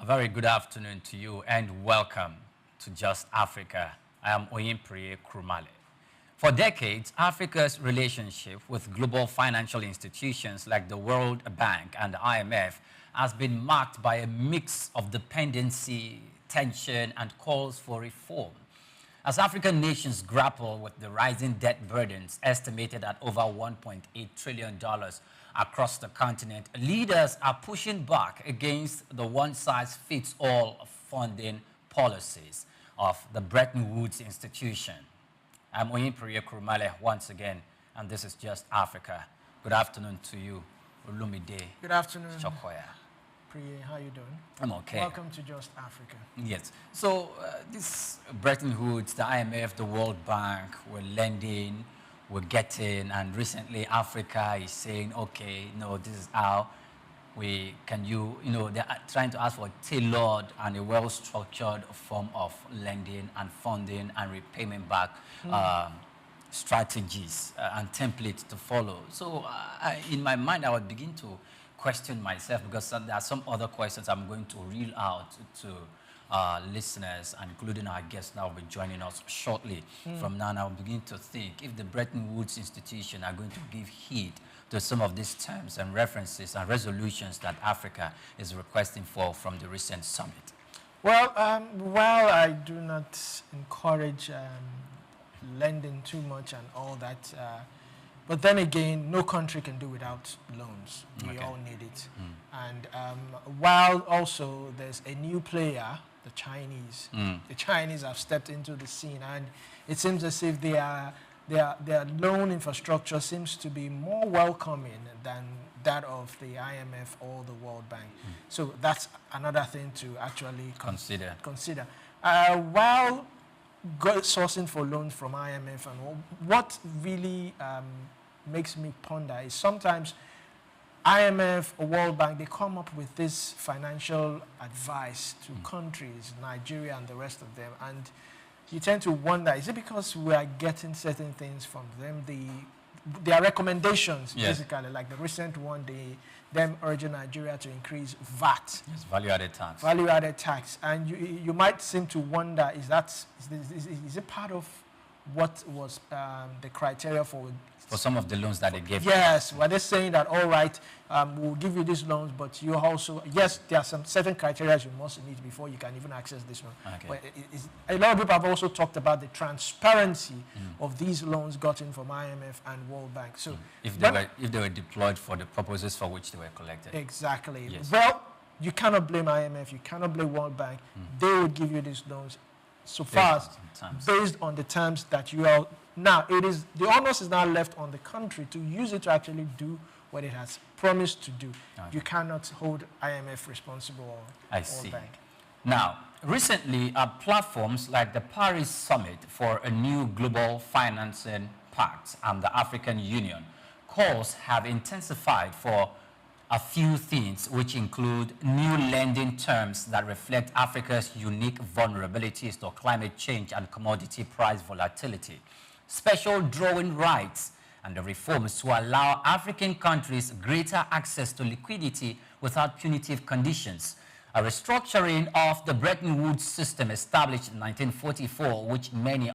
very good afternoon to you and welcome to Just Africa. I am Oyimprie Krumale. For decades, Africa's relationship with global financial institutions like the World Bank and the IMF has been marked by a mix of dependency, tension, and calls for reform. As African nations grapple with the rising debt burdens estimated at over $1.8 trillion across the continent, leaders are pushing back against the one-size-fits-all funding policies of the Bretton Woods institution. I'm Oyimprie Krumale once again, and this is Just Africa. Good afternoon to you, Olumide. Good afternoon. Chokoya. Priye, how you doing? I'm okay. Welcome to Just Africa. Yes. So this Bretton Woods, the IMF, the World Bank, we're lending, we're getting, and recently Africa is saying, okay, no, this is how we can they're trying to ask for a tailored and a well-structured form of lending and funding and repayment back strategies and templates to follow. So in my mind, I would begin to question myself because there are some other questions I'm going to reel out to listeners, and including our guests that will be joining us shortly. From now on, I'll begin to think if the Bretton Woods institution are going to give heed to some of these terms and references and resolutions that Africa is requesting for from the recent summit. Well, while I do not encourage lending too much and all that, but then again, no country can do without loans. We all need it. And while also there's a new player, the Chinese. The Chinese have stepped into the scene, and it seems as if their loan infrastructure seems to be more welcoming than that of the IMF or the World Bank. So that's another thing to actually consider. While sourcing for loans from IMF and all, what really makes me ponder is sometimes IMF or World Bank, they come up with this financial advice to countries, Nigeria and the rest of them, and you tend to wonder, is it because we are getting certain things from them? Their recommendations, basically, like the recent one, them urging Nigeria to increase VAT. Yes, value-added tax. Value-added tax. And you might seem to wonder, is it part of what was the criteria for some of the loans that they gave? Yes, well, they're saying that, all right, we'll give you these loans, but you also, yes, there are some certain criteria you must meet before you can even access this loan. But a lot of people have also talked about the transparency of these loans gotten from IMF and World Bank. So if they were deployed for the purposes for which they were collected. Exactly. Yes. Well, you cannot blame IMF, you cannot blame World Bank. They will give you these loans so far based on the terms that you are. Now, the onus is now left on the country to use it to actually do what it has promised to do. You cannot hold IMF responsible or World Bank. Now, recently, platforms like the Paris Summit for a new global financing pact and the African Union calls have intensified for a few things, which include new lending terms that reflect Africa's unique vulnerabilities to climate change and commodity price volatility, special drawing rights, and the reforms to allow African countries greater access to liquidity without punitive conditions, a restructuring of the Bretton Woods system established in 1944, which many